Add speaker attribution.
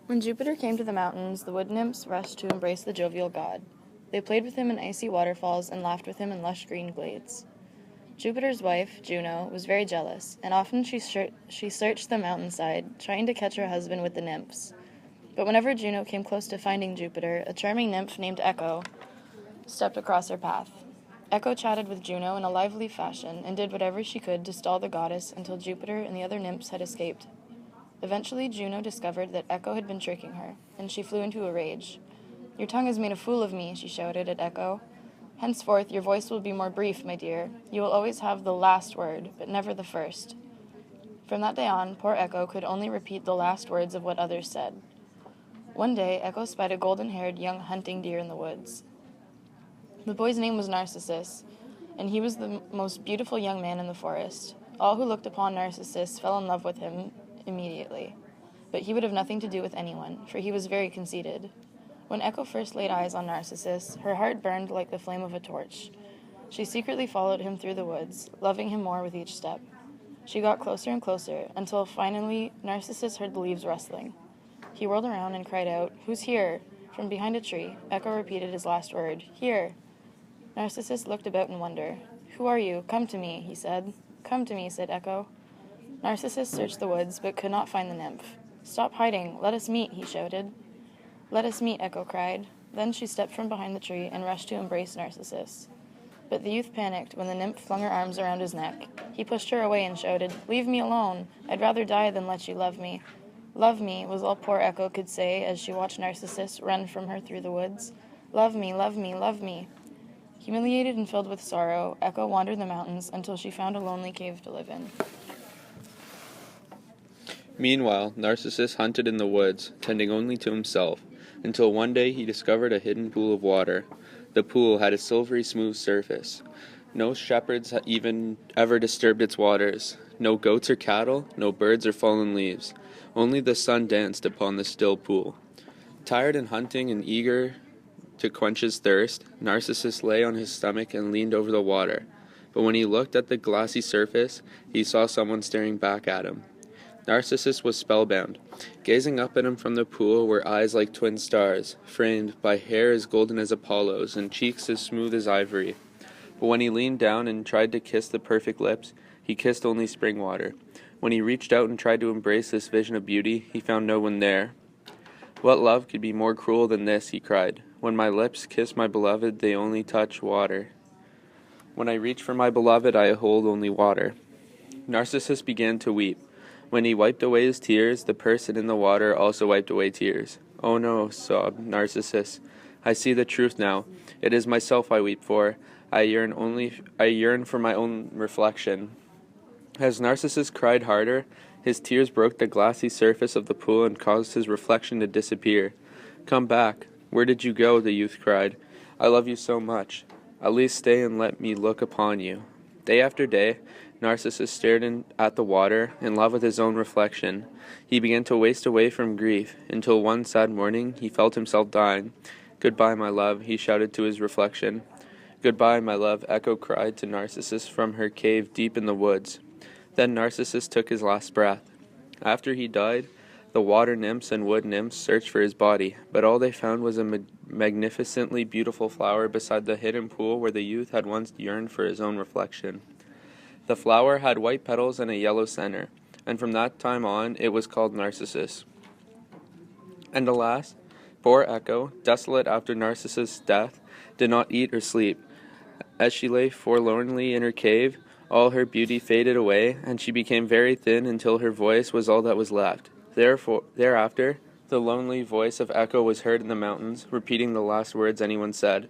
Speaker 1: When Jupiter came to the mountains, the wood nymphs rushed to embrace the jovial god. They played with him in icy waterfalls and laughed with him in lush green glades. Jupiter's wife, Juno, was very jealous, and often she searched the mountainside, trying to catch her husband with the nymphs. But whenever Juno came close to finding Jupiter, a charming nymph named Echo stepped across her path. Echo chatted with Juno in a lively fashion and did whatever she could to stall the goddess until Jupiter and the other nymphs had escaped. Eventually, Juno discovered that Echo had been tricking her, and she flew into a rage. "Your tongue has made a fool of me," she shouted at Echo. "Henceforth, your voice will be more brief, my dear. You will always have the last word, but never the first." From that day on, poor Echo could only repeat the last words of what others said. One day, Echo spied a golden-haired young hunting deer in the woods. The boy's name was Narcissus, and he was the most beautiful young man in the forest. All who looked upon Narcissus fell in love with him immediately. But he would have nothing to do with anyone, for he was very conceited. When Echo first laid eyes on Narcissus, her heart burned like the flame of a torch. She secretly followed him through the woods, loving him more with each step. She got closer and closer, until finally Narcissus heard the leaves rustling. He whirled around and cried out, "Who's here?" From behind a tree, Echo repeated his last word, "Here." Narcissus looked about in wonder. "Who are you? Come to me," he said. "Come to me," said Echo. Narcissus searched the woods, but could not find the nymph. "Stop hiding. Let us meet," he shouted. "Let us meet," Echo cried. Then she stepped from behind the tree and rushed to embrace Narcissus. But the youth panicked when the nymph flung her arms around his neck. He pushed her away and shouted, "Leave me alone. I'd rather die than let you love me." "Love me," was all poor Echo could say as she watched Narcissus run from her through the woods. "Love me, love me, love me." Humiliated and filled with sorrow, Echo wandered the mountains until she found a lonely cave to live in.
Speaker 2: Meanwhile, Narcissus hunted in the woods, tending only to himself, until one day he discovered a hidden pool of water. The pool had a silvery smooth surface. No shepherds had even ever disturbed its waters. No goats or cattle, no birds or fallen leaves. Only the sun danced upon the still pool. Tired and hunting and eager to quench his thirst, Narcissus lay on his stomach and leaned over the water. But when he looked at the glassy surface, he saw someone staring back at him. Narcissus was spellbound. Gazing up at him from the pool were eyes like twin stars, framed by hair as golden as Apollo's and cheeks as smooth as ivory. But when he leaned down and tried to kiss the perfect lips, he kissed only spring water. When he reached out and tried to embrace this vision of beauty, he found no one there. "What love could be more cruel than this?" he cried. "When my lips kiss my beloved, they only touch water. When I reach for my beloved, I hold only water." Narcissus began to weep. When he wiped away his tears, the person in the water also wiped away tears. "Oh no," sobbed Narcissus. "I see the truth now. It is myself I weep for. I yearn for my own reflection." As Narcissus cried harder, his tears broke the glassy surface of the pool and caused his reflection to disappear. "Come back. Where did you go?" the youth cried. "I love you so much. At least stay and let me look upon you." Day after day, Narcissus stared at the water, in love with his own reflection. He began to waste away from grief, until one sad morning he felt himself dying. "Goodbye, my love," he shouted to his reflection. "Goodbye, my love," Echo cried to Narcissus from her cave deep in the woods. Then Narcissus took his last breath. After he died, the water nymphs and wood nymphs searched for his body, but all they found was a magnificently beautiful flower beside the hidden pool where the youth had once yearned for his own reflection. The flower had white petals and a yellow center, and from that time on it was called Narcissus. And alas, poor Echo, desolate after Narcissus' death, did not eat or sleep. As she lay forlornly in her cave, all her beauty faded away, and she became very thin until her voice was all that was left. Thereafter, the lonely voice of Echo was heard in the mountains, repeating the last words anyone said.